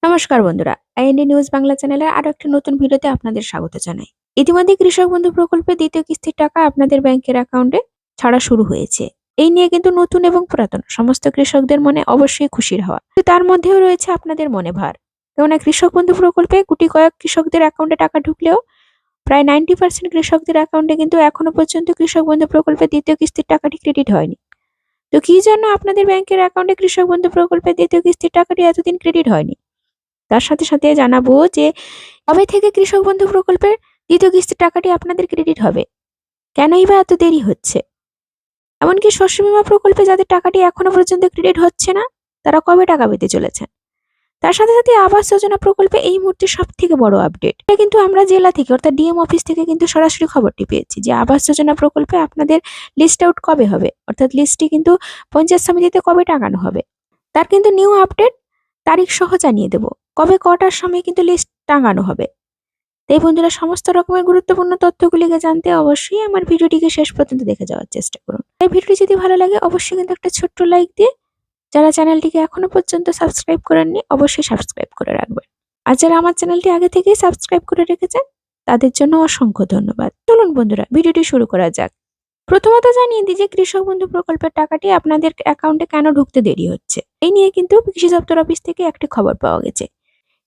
নমস্কার বন্ধুরা, IND news Bangla চ্যানেলের আরো একটি নতুন ভিডিওতে আপনাদের স্বাগত জানাই। ইতিমধ্যে কৃষক বন্ধু প্রকল্পে দ্বিতীয় কিস্তির টাকা আপনাদের ব্যাংকের অ্যাকাউন্টে ছাড়া শুরু হয়েছে। এই নিয়ে কিন্তু নতুন এবং পুরাতন সমস্ত কৃষকদের মনে অবশ্যই খুশির হওয়া, কিন্তু তার মধ্যেও রয়েছে আপনাদের মনে ভার। কেননা কৃষক বন্ধু প্রকল্পে গুটি কয়েক কৃষকদের অ্যাকাউন্টে টাকা ঢুকলেও প্রায় 90% কৃষকদের অ্যাকাউন্টে কিন্তু এখনো পর্যন্ত কৃষক বন্ধু প্রকল্পে দ্বিতীয় কিস্তির টাকাটি ক্রেডিট হয়নি। তো কি জন্য আপনাদের ব্যাংকের অ্যাকাউন্টে কৃষক বন্ধু প্রকল্পে দ্বিতীয় কিস্তির টাকাটি এতদিন ক্রেডিট হয়নি, তার সাথে সাথে জানাবো যে কবে থেকে কৃষক বন্ধু প্রকল্পের দ্বিতীয় কিস্তির টাকাটি আপনাদের ক্রেডিট হবে, কেনই বা এত দেরি হচ্ছে। এমনকি শস্য বীমা প্রকল্পে যাদের টাকাটি এখনো পর্যন্ত ক্রেডিট হচ্ছে না, তারা কবে টাকা পেতে চলেছেন। তার সাথে সাথে আবাস যোজনা প্রকল্পে এই মুহূর্তে সব থেকে বড় আপডেট, এটা কিন্তু আমরা জেলা থেকে অর্থাৎ ডিএম অফিস থেকে কিন্তু সরাসরি খবরটি পেয়েছি যে আবাস যোজনা প্রকল্পে আপনাদের লিস্ট আউট কবে হবে, অর্থাৎ লিস্টটি কিন্তু পঞ্চায়েত সমিতিতে কবে টাঙানো হবে, তার কিন্তু নিউ আপডেট তারিখ সহ জানিয়ে দেব কবে কটার সময় কিন্তু লিস্ট টাঙানো হবে। তাই বন্ধুরা, সমস্ত রকমের গুরুত্বপূর্ণ তথ্যগুলিকে জানতে অবশ্যই আমার ভিডিওটিকে শেষ পর্যন্ত দেখে যাওয়ার চেষ্টা করুন। এই ভিডিওটি যদি ভালো লাগে অবশ্যই কিন্তু একটা ছোট্ট লাইক দিয়ে, যারা চ্যানেলটিকে এখনো পর্যন্ত সাবস্ক্রাইব করেননি অবশ্যই সাবস্ক্রাইব করে রাখবেন। আর যারা আমার চ্যানেলটি আগে থেকেই সাবস্ক্রাইব করে রেখেছেন তাদের জন্য অসংখ্য ধন্যবাদ। চলুন বন্ধুরা, ভিডিওটি শুরু করা যাক। প্রথমত জানিয়ে দিই যে কৃষক বন্ধু প্রকল্পের টাকাটি আপনাদের অ্যাকাউন্টে কেন ঢুকতে দেরি হচ্ছে। এই নিয়ে কিন্তু কৃষি দপ্তর অফিস থেকে একটি খবর পাওয়া গেছে।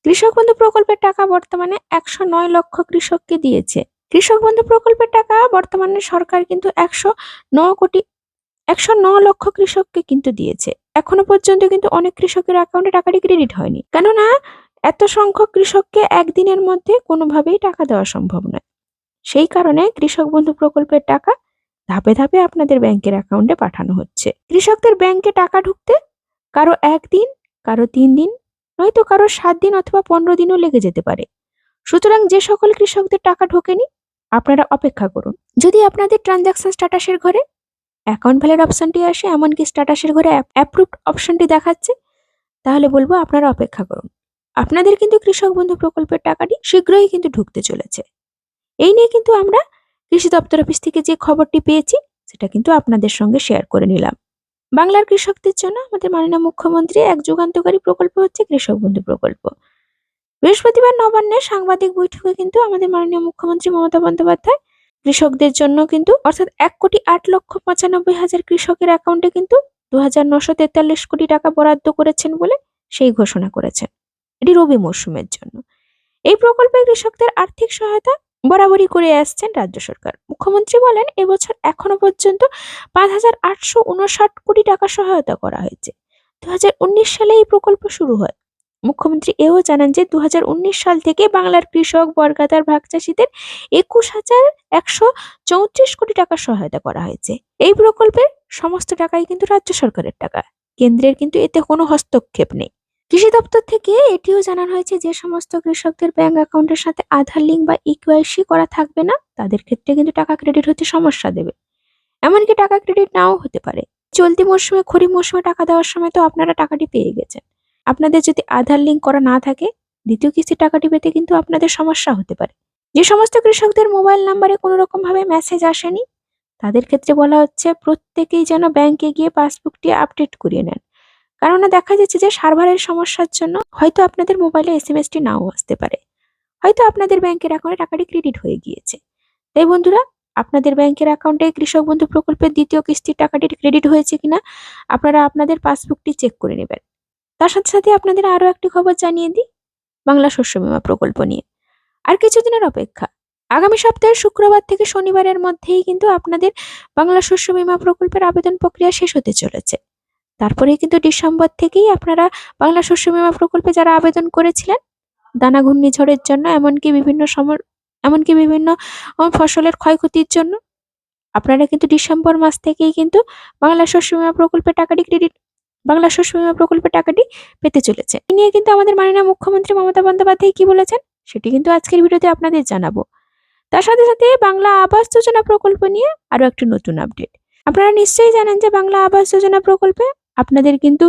কৃষক বন্ধু প্রকল্পের টাকা বর্তমানে 109 লক্ষ কৃষককে দিয়েছে। কৃষক বন্ধু প্রকল্পের টাকা বর্তমানে সরকার কিন্তু 109 লক্ষ কৃষককে কিন্তু দিয়েছে। এখনো পর্যন্ত কিন্তু অনেক কৃষকের অ্যাকাউন্টে টাকাটি ক্রেডিট হয়নি, কেননা এত সংখ্যক কৃষককে একদিনের মধ্যে কোনোভাবেই টাকা দেওয়া সম্ভব নয়। সেই কারণে কৃষক বন্ধু প্রকল্পের টাকা ধাপে ধাপে আপনাদের ব্যাংকের অ্যাকাউন্টে পাঠানো হচ্ছে। কৃষকদের ব্যাংকে টাকা ঢুকতে কারো 1 দিন, কারো 3 দিন, নয়তো কারো 7 দিন অথবা 15 দিনও লেগে যেতে পারে। সুতরাং যে সকল কৃষকদের টাকা ঢোকেনি, আপনারা অপেক্ষা করুন। যদি আপনাদের ট্রানজাকশন স্ট্যাটাসের ঘরে অ্যাকাউন্ট ভ্যালিড অপশনটি আসে, এমনকি স্ট্যাটাসের ঘরে অ্যাপ্রুভড অপশনটি দেখাচ্ছে, তাহলে বলবো আপনারা অপেক্ষা করুন। আপনাদের কিন্তু কৃষক বন্ধু প্রকল্পের টাকাটি শীঘ্রই কিন্তু ঢুকতে চলেছে। এই নিয়ে কিন্তু আমরা কৃষি দপ্তর অফিস থেকে যে খবরটি পেয়েছি সেটা কিন্তু আপনাদের সঙ্গে শেয়ার করে নিলাম। বাংলার কৃষকদের জন্য আমাদের মাননীয় মুখ্যমন্ত্রী এক যুগান্তকারী প্রকল্প হচ্ছে কৃষক বন্ধু প্রকল্প। বৃহস্পতিবার নবান্নে সাংবাদিক বৈঠকে কিন্তু আমাদের মাননীয় মুখ্যমন্ত্রী মমতা বন্দ্যোপাধ্যায় কৃষকদের জন্য কিন্তু অর্থাৎ 1,08,95,000 কৃষকের অ্যাকাউন্টে কিন্তু 2,943 কোটি টাকা বরাদ্দ করেছেন বলে সেই ঘোষণা করেছেন এটি রবি মরশুমের জন্য। এই প্রকল্পে কৃষকদের আর্থিক সহায়তা বরাবরই করে আসছেন রাজ্য সরকার। মুখ্যমন্ত্রী বলেন, এবছর এখনো পর্যন্ত 5,859 কোটি টাকা সহায়তা করা হয়েছে। 2019 সালে এই প্রকল্প শুরু হয়। মুখ্যমন্ত্রী এও জানান যে 2019 সাল থেকে বাংলার কৃষক, বর্গাদার, ভাগ চাষীদের 21,134 কোটি টাকা সহায়তা করা হয়েছে। এই প্রকল্পের সমস্ত টাকাই কিন্তু রাজ্য সরকারের টাকা, কেন্দ্রের কিন্তু এতে কোনো হস্তক্ষেপ নেই। কৃষি দপ্তর থেকে এটিও জানানো হয়েছে যে সমস্ত কৃষকদের ব্যাংক অ্যাকাউন্টের সাথে আধার লিঙ্ক বা ইকেওয়াইসি করা থাকবে না, তাদের ক্ষেত্রে কিন্তু টাকা ক্রেডিট হতে সমস্যা দেবে। এমনকি টাকা ক্রেডিট নাও হতে পারে। চলতি মরশুমে, খরিফ মরশুমে টাকা দেওয়ার সময় তো আপনারা টাকাটি পেয়ে গেছেন। আপনাদের যদি আধার লিঙ্ক করা না থাকে, দ্বিতীয় কিস্তির টাকাটি পেতে কিন্তু আপনাদের সমস্যা হতে পারে। যে সমস্ত কৃষকদের মোবাইল নাম্বারে কোনো রকম ভাবে মেসেজ আসেনি, তাদের ক্ষেত্রে বলা হচ্ছে প্রত্যেকেই যেন ব্যাংকে গিয়ে পাসবুকটি আপডেট করিয়ে নেন। কেননা দেখা যাচ্ছে যে সার্ভারের সমস্যার জন্য হয়তো আপনাদের মোবাইলে এসএমএসটি নাও আসতে পারে, হয়তো আপনাদের ব্যাংকের অ্যাকাউন্টে টাকাটি ক্রেডিট হয়ে গিয়েছে। তাই বন্ধুরা, আপনাদের ব্যাংকের অ্যাকাউন্টে কৃষক বন্ধু প্রকল্পের দ্বিতীয় কিস্তির টাকাটি ক্রেডিট হয়েছে কিনা আপনারা আপনাদের পাসবুকটি চেক করে নেবেন। তার সাথে সাথে আপনাদের আরো একটি খবর জানিয়ে দিই বাংলা শস্য বীমা প্রকল্প নিয়ে। আর কিছুদিনের অপেক্ষা, আগামী সপ্তাহের শুক্রবার থেকে শনিবারের মধ্যেই কিন্তু আপনাদের বাংলা শস্য বীমা প্রকল্পের আবেদন প্রক্রিয়া শেষ হতে চলেছে। তারপরে কিন্তু ডিসেম্বর থেকেই আপনারা বাংলা শস্য বীমা প্রকল্পে যারা আবেদন করেছিলেন দানা ঘূর্ণিঝড়ের জন্য, এমনকি বিভিন্ন ফসলের ক্ষয়ক্ষতির জন্য, আপনারা কিন্তু ডিসেম্বর মাস থেকেই কিন্তু বাংলা শস্য বীমা প্রকল্পের টাকাটি পেতে চলেছে। এই নিয়ে কিন্তু আমাদের মাননীয় মুখ্যমন্ত্রী মমতা বন্দ্যোপাধ্যায় কি বলেছেন সেটি কিন্তু আজকের ভিডিওতে আপনাদের জানাবো। তার সাথে সাথে বাংলা আবাস যোজনা প্রকল্প নিয়ে আরো একটি নতুন আপডেট। আপনারা নিশ্চয়ই জানেন যে বাংলা আবাস যোজনা প্রকল্পে আপনাদের কিন্তু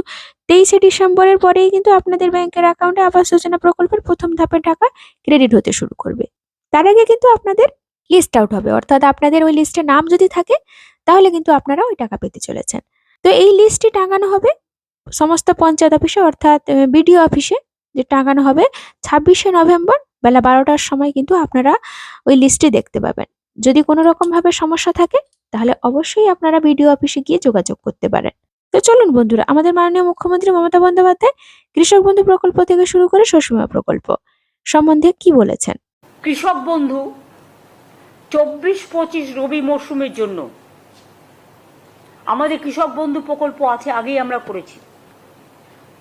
23শে ডিসেম্বরের পরেই কিন্তু আপনাদের ব্যাংকের অ্যাকাউন্টে আবাস যোজনা প্রকল্পের প্রথম ধাপের টাকা ক্রেডিট হতে শুরু করবে। তার আগে কিন্তু আপনাদের লিস্ট আউট হবে, অর্থাৎ আপনাদের ওই লিস্টে নাম যদি থাকে তাহলে কিন্তু আপনারা ওই টাকা পেতে চলেছেন। তো এই লিস্টটি টাঙানো হবে সমস্ত পঞ্চায়েত অফিসে, অর্থাৎ বিডিও অফিসে, যে টাঙানো হবে 26শে নভেম্বর বেলা 12টার সময় কিন্তু আপনারা ওই লিস্টে দেখতে পাবেন। যদি কোনো রকম ভাবে সমস্যা থাকে তাহলে অবশ্যই আপনারা বিডিও অফিসে গিয়ে যোগাযোগ করতে পারেন। তো চলুন বন্ধুরা, আমাদের মাননীয় মুখ্যমন্ত্রী মমতা বন্দ্যোপাধ্যায় কৃষক বন্ধু প্রকল্প থেকে শুরু করে শস্য বীমা প্রকল্প সম্বন্ধে কি বলেছেন। কৃষক বন্ধু 24-25 রবি মরশুমের জন্য আমাদের কৃষক বন্ধু প্রকল্প আছে, আগেই আমরা করেছি।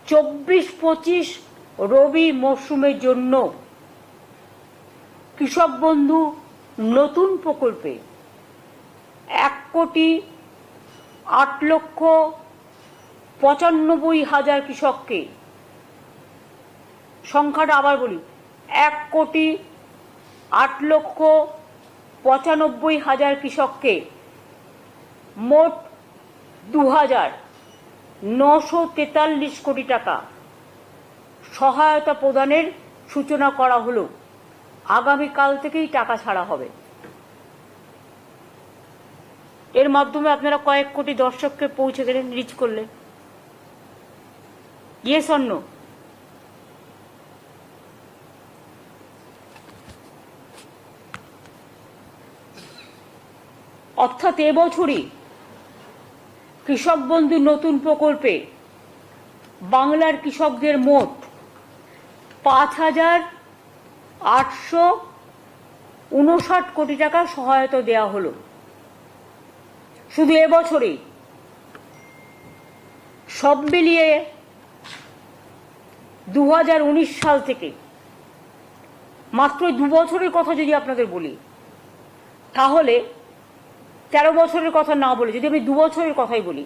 24-25 রবি মরশুমের জন্য কৃষক বন্ধু নতুন প্রকল্পে 1,08,95,000 কৃষককে, সংখ্যাটা আবার বলি, 1,08,95,000 কৃষককে মোট 2,943 কোটি টাকা সহায়তা প্রদানের সূচনা করা হলো। আগামীকাল থেকেই টাকা ছাড়া হবে। এর মাধ্যমে আপনারা কয়েক কোটি দর্শককে পৌঁছে গেলেন, রিচ করলেন। Yes or no? অর্থাৎ এবছরই কৃষক বন্ধু নতুন প্রকল্পে বাংলার কৃষকদের মোট 5,859 কোটি টাকা সহায়তা দেওয়া হলো। শুধু এবছরেই। সব মিলিয়ে 2019 সাল থেকে, মাত্র 2 বছরের কথা যদি আপনাদের বলি, তাহলে 13 বছরের কথা না বলে যদি আমি 2 বছরের কথাই বলি,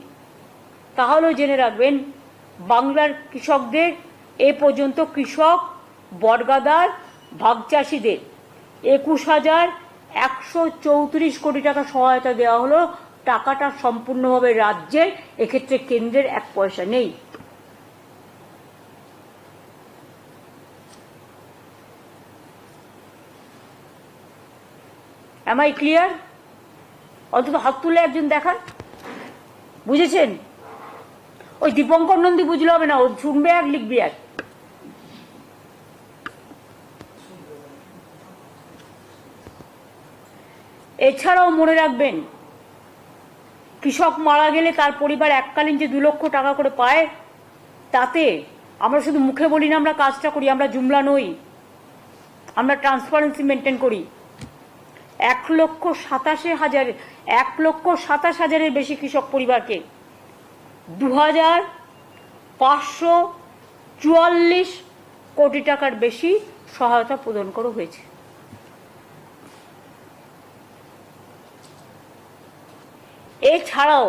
তাহলেও জেনে রাখবেন বাংলার কৃষকদের এ পর্যন্ত কৃষক, বর্গাদার, ভাগ চাষিদের 21,134 কোটি টাকা সহায়তা দেওয়া হলো। টাকাটা সম্পূর্ণভাবে রাজ্যের, এক্ষেত্রে কেন্দ্রের 1 পয়সা নেই। Am I clear? অন্তত হাত তুলে একজন দেখান। বুঝেছেন? ওই দীপঙ্কর নন্দী বুঝলে হবে না, ও শুনবে এক, লিখবি এক। এছাড়াও মনে রাখবেন, কৃষক মারা গেলে তার পরিবার এককালীন যে 2 লক্ষ টাকা করে পায়, তাতে আমরা শুধু মুখে বলি না, আমরা কাজটা করি। আমরা জুমলা নই, আমরা ট্রান্সপারেন্সি মেনটেন করি। 1,27,000 বেশি কৃষক পরিবারকে 2,544 কোটি টাকার বেশি সহায়তা প্রদান করা হয়েছে। এছাড়াও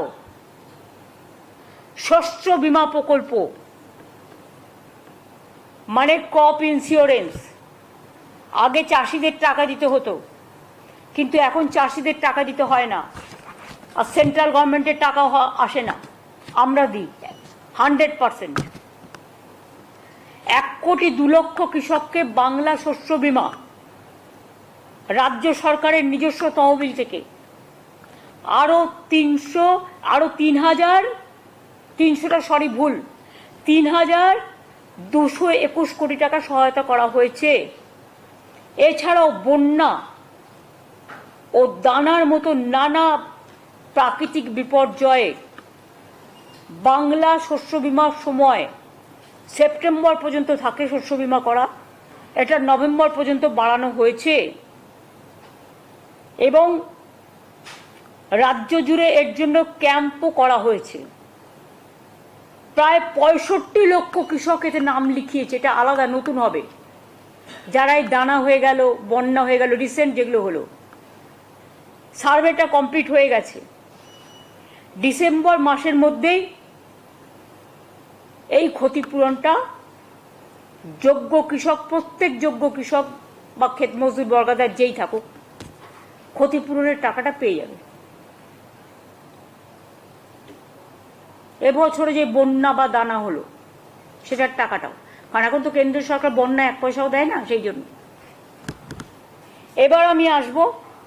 শস্য বীমা প্রকল্প মানে ক্রপ ইন্স্যুরেন্স, আগে চাষিদের টাকা দিতে হতো, কিন্তু এখন চাষিদের টাকা দিতে হয় না, আর সেন্ট্রাল গভর্নমেন্টের টাকা আসে না, আমরা দিই 100%। 1,02,00,000 কৃষককে বাংলা শস্য বীমা রাজ্য সরকারের নিজস্ব তহবিল থেকে আরো 3,221 কোটি টাকা সহায়তা করা হয়েছে। এছাড়াও বন্যা ও দানার মতো নানা প্রাকৃতিক বিপর্যয়ে বাংলা শস্য বীমার সময় সেপ্টেম্বর পর্যন্ত থাকে শস্য বীমা করা, এটা নভেম্বর পর্যন্ত বাড়ানো হয়েছে এবং রাজ্য জুড়ে এর জন্য ক্যাম্পও করা হয়েছে। প্রায় 65 লক্ষ কৃষক এতে নাম লিখিয়েছে। এটা আলাদা নতুন হবে, যারা এই দানা হয়ে গেল, বন্যা হয়ে গেল, রিসেন্ট যেগুলো হলো, সার্ভেটা কমপ্লিট হয়ে গেছে। ডিসেম্বর মাসের মধ্যেই এই ক্ষতিপূরণটা যোগ্য কৃষক, প্রত্যেক যোগ্য কৃষক বা ক্ষেত মজদুর বর্গাদার যেই থাকুক, ক্ষতিপূরণের টাকাটা পেয়ে যাবে। এবছরে যে বন্যা বা দানা হলো সেটার টাকাটাও, কারণ এখন তো কেন্দ্র সরকার বন্যা 1 পয়সাও দেয় না, সেই জন্য। এবার আমি আসবো